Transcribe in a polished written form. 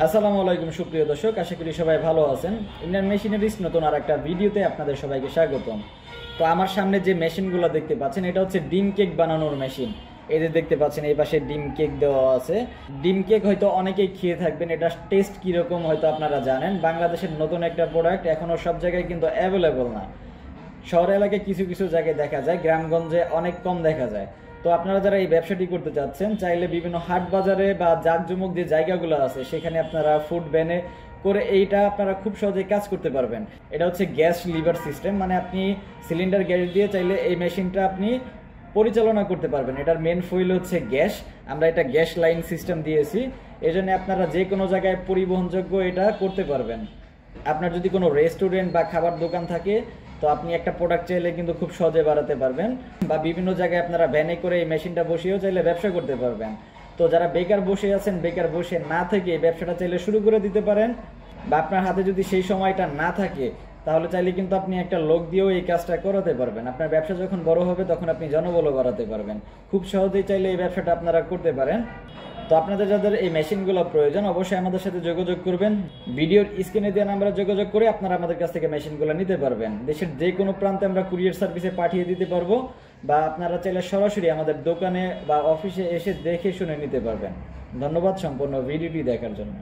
আসসালামু আলাইকুম সুপ্রিয় দর্শক, আশা করি সবাই ভালো আছেন। ইন্ডিয়ান মেশিনারিজ নতুন আর একটা ভিডিওতে আপনাদের সবাইকে স্বাগতম। তো আমার সামনে যে মেশিনগুলো দেখতে পাচ্ছেন, এটা হচ্ছে ডিম কেক বানানোর মেশিন। এই যে দেখতে পাচ্ছেন, এই পাশে ডিম কেক দেওয়া আছে। ডিম কেক হয়তো অনেকেই খেয়ে থাকবেন, এটা টেস্ট কীরকম হয়তো আপনারা জানেন। বাংলাদেশের নতুন একটা প্রোডাক্ট, এখনও সব জায়গায় কিন্তু অ্যাভেলেবল না। শহর এলাকায় কিছু কিছু জায়গায় দেখা যায়, গ্রামগঞ্জে অনেক কম দেখা যায়। তো আপনারা যারা এই ব্যবসাটি করতে চাচ্ছেন, চাইলে বিভিন্ন হাট বাজারে বা জাঁকজমক যে জায়গাগুলো আছে সেখানে আপনারা ফুড ভ্যানে করে এইটা আপনারা খুব সহজে কাজ করতে পারবেন। এটা হচ্ছে গ্যাস লিভার সিস্টেম, মানে আপনি সিলিন্ডার গ্যাস দিয়ে চাইলে এই মেশিনটা আপনি পরিচালনা করতে পারবেন। এটার মেন ফুয়েল হচ্ছে গ্যাস। আমরা এটা গ্যাস লাইন সিস্টেম দিয়েছি, এই জন্য আপনারা যে কোনো জায়গায় পরিবহনযোগ্য এটা করতে পারবেন। আপনার যদি কোনো রেস্টুরেন্ট বা খাবার দোকান থাকে, তো আপনি একটা প্রোডাক্ট চাইলে কিন্তু খুব সহজে বাড়াতে পারবেন, বা বিভিন্ন জায়গায় আপনারা ভ্যানে করে এই মেশিনটা বসিয়েও চাইলে ব্যবসা করতে পারবেন। তো যারা বেকার বসে আছেন, বেকার বসে না থেকে এই ব্যবসাটা চাইলে শুরু করে দিতে পারেন, বা আপনার হাতে যদি সেই সময়টা না থাকে তাহলে চাইলে কিন্তু আপনি একটা লোক দিয়েও এই কাজটা করাতে পারবেন। আপনার ব্যবসা যখন বড় হবে তখন আপনি জনবলও বাড়াতে পারবেন। খুব সহজেই চাইলে এই ব্যবসাটা আপনারা করতে পারেন। তো আপনাদের যাদের এই মেশিনগুলো প্রয়োজন, অবশ্যই আমাদের সাথে যোগাযোগ করবেন। ভিডিওর স্ক্রিনে দেওয়া নাম্বারে যোগাযোগ করে আপনারা আমাদের কাছ থেকে মেশিনগুলো নিতে পারবেন। দেশের যে কোনো প্রান্তে আমরা কুরিয়ার সার্ভিসে পাঠিয়ে দিতে পারবো, বা আপনারা চাইলে সরাসরি আমাদের দোকানে বা অফিসে এসে দেখে শুনে নিতে পারবেন। ধন্যবাদ সম্পূর্ণ ভিডিওটি দেখার জন্য।